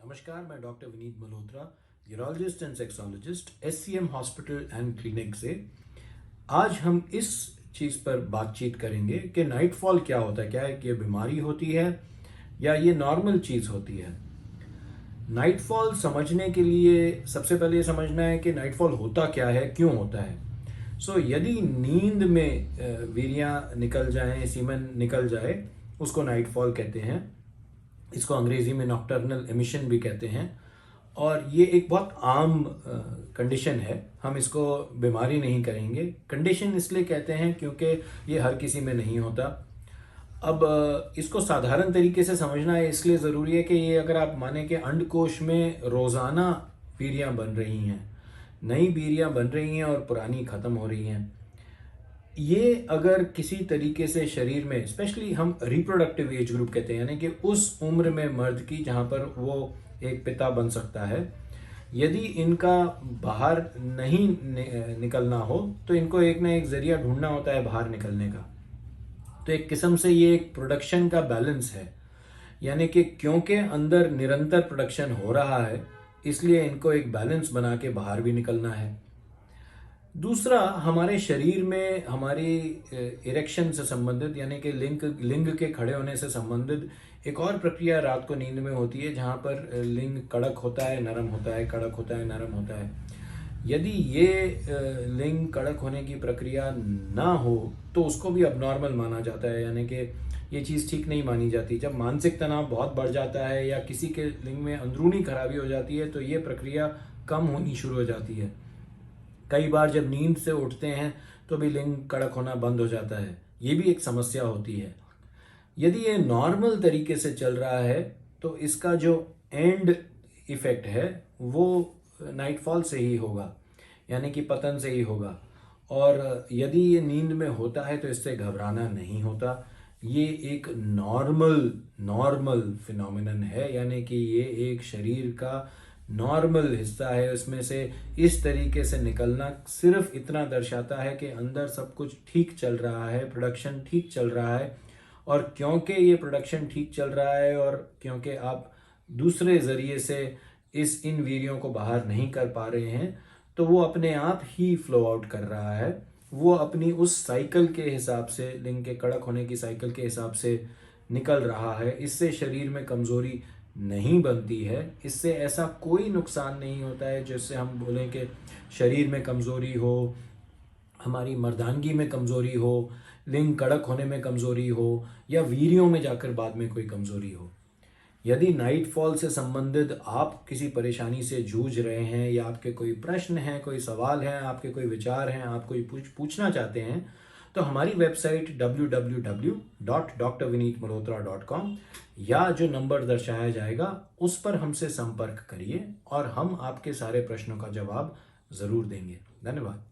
नमस्कार, मैं doctor Vineet Malhotra, urologist and sexologist, SCM hospital and clinic से। आज हम इस चीज़ पर बातचीत करेंगे कि नाइटफॉल क्या होता है, क्या है कि ये बीमारी होती है या ये नॉर्मल चीज़ होती है। नाइटफॉल समझने के लिए सबसे पहले ये समझना है कि नाइटफॉल होता क्या है, क्यों होता है। यदि नींद में वीर्यां निकल जाएं, सीमन निकल जाए, उसको नाइटफॉल कहते हैं। इसको अंग्रेजी में नॉक्टर्नल एमिशन भी कहते हैं और ये एक बहुत आम कंडीशन है। हम इसको बीमारी नहीं करेंगे, कंडीशन इसलिए कहते हैं क्योंकि ये हर किसी में नहीं होता। अब इसको साधारण तरीके से समझना है, इसलिए ज़रूरी है कि ये अगर आप माने कि अंडकोश में रोज़ाना वीर्यां बन रही हैं, नई वीर्यां बन रही हैं और पुरानी ख़त्म हो रही हैं, ये अगर किसी तरीके से शरीर में, स्पेशली हम रिप्रोडक्टिव एज ग्रुप कहते हैं, यानी कि उस उम्र में मर्द की जहाँ पर वो एक पिता बन सकता है, यदि इनका बाहर नहीं निकलना हो तो इनको एक ना एक जरिया ढूंढना होता है बाहर निकलने का। तो एक किस्म से ये एक प्रोडक्शन का बैलेंस है, यानी कि क्योंकि अंदर निरंतर प्रोडक्शन हो रहा है इसलिए इनको एक बैलेंस बना के बाहर भी निकलना है। दूसरा, हमारे शरीर में हमारी इरेक्शन से संबंधित, यानी कि लिंग के खड़े होने से संबंधित एक और प्रक्रिया रात को नींद में होती है, जहाँ पर लिंग कड़क होता है, नरम होता है, कड़क होता है, नरम होता है। यदि ये लिंग कड़क होने की प्रक्रिया ना हो तो उसको भी अबनॉर्मल माना जाता है, यानी कि ये चीज़ ठीक नहीं मानी जाती। जब मानसिक तनाव बहुत बढ़ जाता है या किसी के लिंग में अंदरूनी खराबी हो जाती है तो ये प्रक्रिया कम होनी शुरू हो जाती है। कई बार जब नींद से उठते हैं तो भी लिंग कड़क होना बंद हो जाता है, ये भी एक समस्या होती है। यदि ये नॉर्मल तरीके से चल रहा है तो इसका जो एंड इफेक्ट है वो नाइटफॉल से ही होगा, यानी कि पतन से ही होगा। और यदि ये नींद में होता है तो इससे घबराना नहीं होता। ये एक नॉर्मल फिनोमिनन है, यानी कि ये एक शरीर का नॉर्मल हिस्सा है। उसमें से इस तरीके से निकलना सिर्फ इतना दर्शाता है कि अंदर सब कुछ ठीक चल रहा है, प्रोडक्शन ठीक चल रहा है। और क्योंकि ये प्रोडक्शन ठीक चल रहा है और क्योंकि आप दूसरे ज़रिए से इन वीर्यों को बाहर नहीं कर पा रहे हैं, तो वो अपने आप ही फ्लो आउट कर रहा है। वो अपनी उस साइकिल के हिसाब से, लिंग के कड़क होने की साइकिल के हिसाब से निकल रहा है। इससे शरीर में कमज़ोरी नहीं बनती है, इससे ऐसा कोई नुकसान नहीं होता है जिससे हम बोलें कि शरीर में कमज़ोरी हो, हमारी मर्दानगी में कमज़ोरी हो, लिंग कड़क होने में कमज़ोरी हो या वीर्यों में जाकर बाद में कोई कमज़ोरी हो। यदि नाइटफॉल से संबंधित आप किसी परेशानी से जूझ रहे हैं या आपके कोई प्रश्न हैं, कोई सवाल हैं, आपके कोई विचार हैं, आप कोई पूछना चाहते हैं, तो हमारी वेबसाइट www.drvinitmalhotra.com या जो नंबर दर्शाया जाएगा उस पर हमसे संपर्क करिए और हम आपके सारे प्रश्नों का जवाब ज़रूर देंगे। धन्यवाद।